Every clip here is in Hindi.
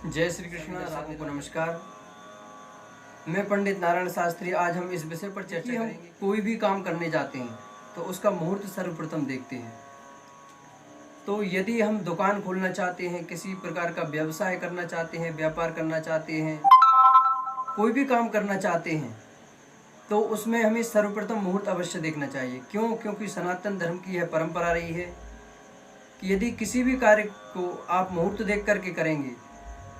जय श्री कृष्ण। दर्शकों को नमस्कार। मैं पंडित नारायण शास्त्री। आज हम इस विषय पर चर्चा करेंगे। कोई भी काम करने जाते हैं तो उसका मुहूर्त सर्वप्रथम देखते हैं। तो यदि हम दुकान खोलना चाहते हैं, किसी प्रकार का व्यवसाय करना चाहते हैं, व्यापार करना चाहते हैं, कोई भी काम करना चाहते हैं, तो उसमें हमें सर्वप्रथम मुहूर्त अवश्य देखना चाहिए। क्यों? क्योंकि सनातन धर्म की यह परंपरा रही है कि यदि किसी भी कार्य को आप मुहूर्त देख करके करेंगे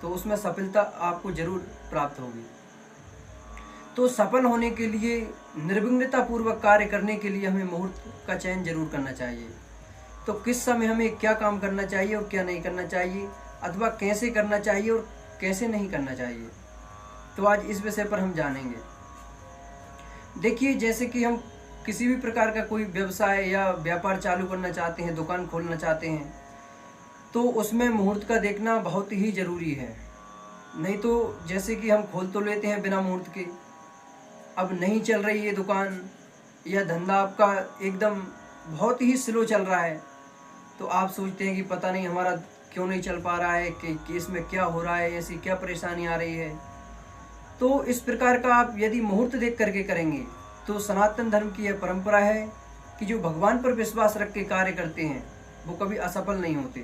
तो उसमें सफलता आपको जरूर प्राप्त होगी। तो सफल होने के लिए, निर्विघ्नता पूर्वक कार्य करने के लिए हमें मुहूर्त का चयन जरूर करना चाहिए। तो किस समय हमें क्या काम करना चाहिए और क्या नहीं करना चाहिए, अथवा कैसे करना चाहिए और कैसे नहीं करना चाहिए, तो आज इस विषय पर हम जानेंगे। देखिए, जैसे कि हम किसी भी प्रकार का कोई व्यवसाय या व्यापार चालू करना चाहते हैं, दुकान खोलना चाहते हैं, तो उसमें मुहूर्त का देखना बहुत ही ज़रूरी है। नहीं तो जैसे कि हम खोल तो लेते हैं बिना मुहूर्त के, अब नहीं चल रही है दुकान या धंधा आपका एकदम बहुत ही स्लो चल रहा है, तो आप सोचते हैं कि पता नहीं हमारा क्यों नहीं चल पा रहा है, कि इसमें क्या हो रहा है, ऐसी क्या परेशानी आ रही है। तो इस प्रकार का आप यदि मुहूर्त देख करके करेंगे तो सनातन धर्म की यह परंपरा है कि जो भगवान पर विश्वास रख के कार्य करते हैं वो कभी असफल नहीं होते।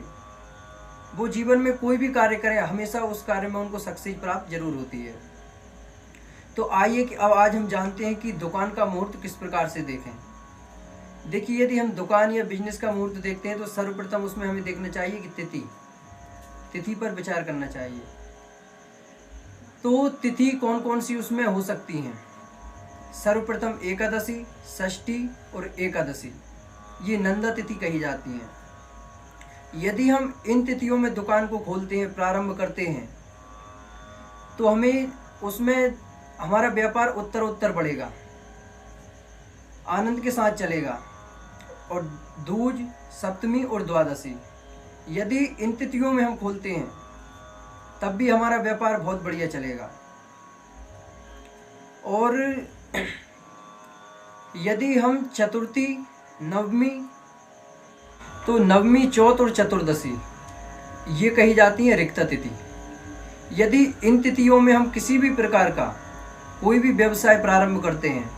वो जीवन में कोई भी कार्य करें, हमेशा उस कार्य में उनको सक्सेस प्राप्त जरूर होती है। तो आइए कि अब आज हम जानते हैं कि दुकान का मुहूर्त किस प्रकार से देखें। देखिए, यदि हम दुकान या बिजनेस का मुहूर्त देखते हैं तो सर्वप्रथम उसमें हमें देखना चाहिए कि तिथि पर विचार करना चाहिए। तो तिथि कौन कौन सी उसमें हो सकती हैं? सर्वप्रथम एकादशी, षष्ठी और एकादशी, ये नंदा तिथि कही जाती हैं। यदि हम इन तिथियों में दुकान को खोलते हैं, प्रारंभ करते हैं, तो हमें उसमें हमारा व्यापार उत्तर बढ़ेगा, आनंद के साथ चलेगा। और दूज, सप्तमी और द्वादशी, यदि इन तिथियों में हम खोलते हैं तब भी हमारा व्यापार बहुत बढ़िया चलेगा। और यदि हम चतुर्थी, नवमी, तो नवमी, चौथ और चतुर्दशी ये कही जाती है रिक्त तिथि। यदि इन तिथियों में हम किसी भी प्रकार का कोई भी व्यवसाय प्रारंभ करते हैं,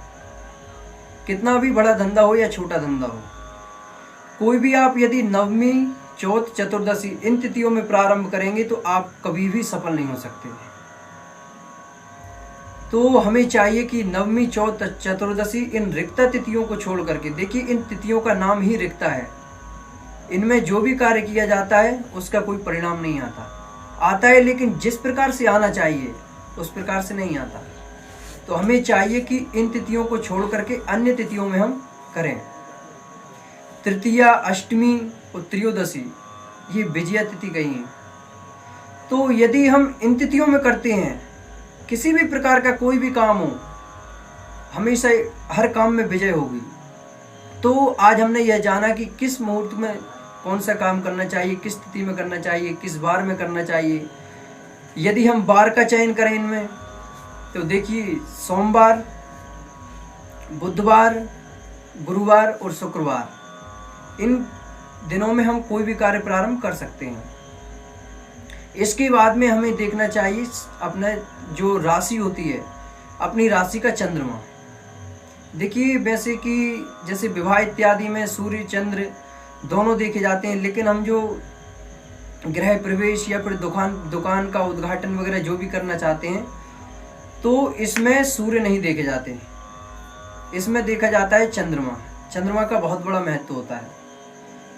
कितना भी बड़ा धंधा हो या छोटा धंधा हो, कोई भी आप यदि नवमी, चौथ, चतुर्दशी इन तिथियों में प्रारंभ करेंगे तो आप कभी भी सफल नहीं हो सकते। तो हमें चाहिए कि नवमी, चौथ, चतुर्दशी इन रिक्त तिथियों को छोड़ करके, देखिए इन तिथियों का नाम ही रिक्ता है, इनमें जो भी कार्य किया जाता है उसका कोई परिणाम नहीं आता है, लेकिन जिस प्रकार से आना चाहिए उस प्रकार से नहीं आता। तो हमें चाहिए कि इन तिथियों को छोड़ करके अन्य तिथियों में हम करें। तृतीया, अष्टमी और त्रयोदशी ये विजया तिथि गई हैं। तो यदि हम इन तिथियों में करते हैं, किसी भी प्रकार का कोई भी काम हो, हमेशा हर काम में विजय होगी। तो आज हमने यह जाना कि किस मुहूर्त में कौन सा काम करना चाहिए, किस तिथि में करना चाहिए, किस बार में करना चाहिए। यदि हम बार का चयन करें इनमें, तो देखिए सोमवार, बुधवार, गुरुवार और शुक्रवार, इन दिनों में हम कोई भी कार्य प्रारंभ कर सकते हैं। इसके बाद में हमें देखना चाहिए अपना जो राशि होती है, अपनी राशि का चंद्रमा। देखिए, वैसे कि जैसे विवाह इत्यादि में सूर्य चंद्र दोनों देखे जाते हैं, लेकिन हम जो गृह प्रवेश या फिर दुकान का उद्घाटन वगैरह जो भी करना चाहते हैं, तो इसमें सूर्य नहीं देखे जाते, इसमें देखा जाता है चंद्रमा। चंद्रमा का बहुत बड़ा महत्व होता है।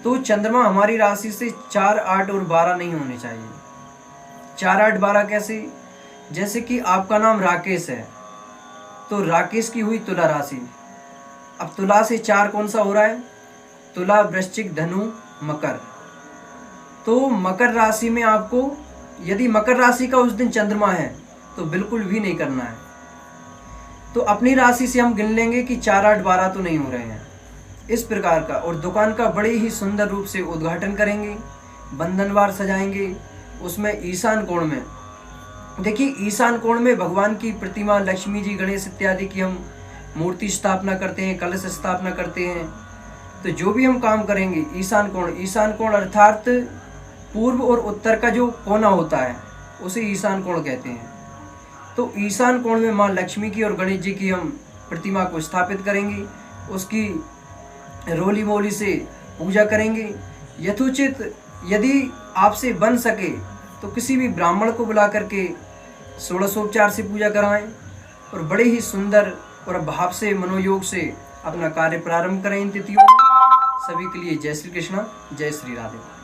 तो चंद्रमा हमारी राशि से 4, 8 और 12 नहीं होने चाहिए। 4, 8, 12 कैसे? जैसे कि आपका नाम राकेश है, तो राकेश की हुई तुला राशि। अब तुला से 4 कौन सा हो रहा है? तुला, वृश्चिक, धनु, मकर। तो मकर राशि में आपको, यदि मकर राशि का उस दिन चंद्रमा है तो बिल्कुल भी नहीं करना है। तो अपनी राशि से हम गिन लेंगे कि 4, 8, 12 तो नहीं हो रहे हैं, इस प्रकार का। और दुकान का बड़े ही सुंदर रूप से उद्घाटन करेंगे, बंधनवार सजाएंगे, उसमें ईशान कोण में, देखिए ईशान कोण में भगवान की प्रतिमा, लक्ष्मी जी, गणेश इत्यादि की हम मूर्ति स्थापना करते हैं, कलश स्थापना करते हैं। तो जो भी हम काम करेंगे ईशान कोण अर्थात पूर्व और उत्तर का जो कोना होता है, उसे ईशान कोण कहते हैं। तो ईशान कोण में माँ लक्ष्मी की और गणेश जी की हम प्रतिमा को स्थापित करेंगे, उसकी रोली मोली से पूजा करेंगे। यथोचित यदि आपसे बन सके तो किसी भी ब्राह्मण को बुला करके षोडशोपचार से पूजा कराएं और बड़े ही सुंदर और भाव से मनोयोग से अपना कार्य प्रारंभ करें इन तिथियों में। सभी के लिए जय श्री कृष्ण, जय श्री राधे।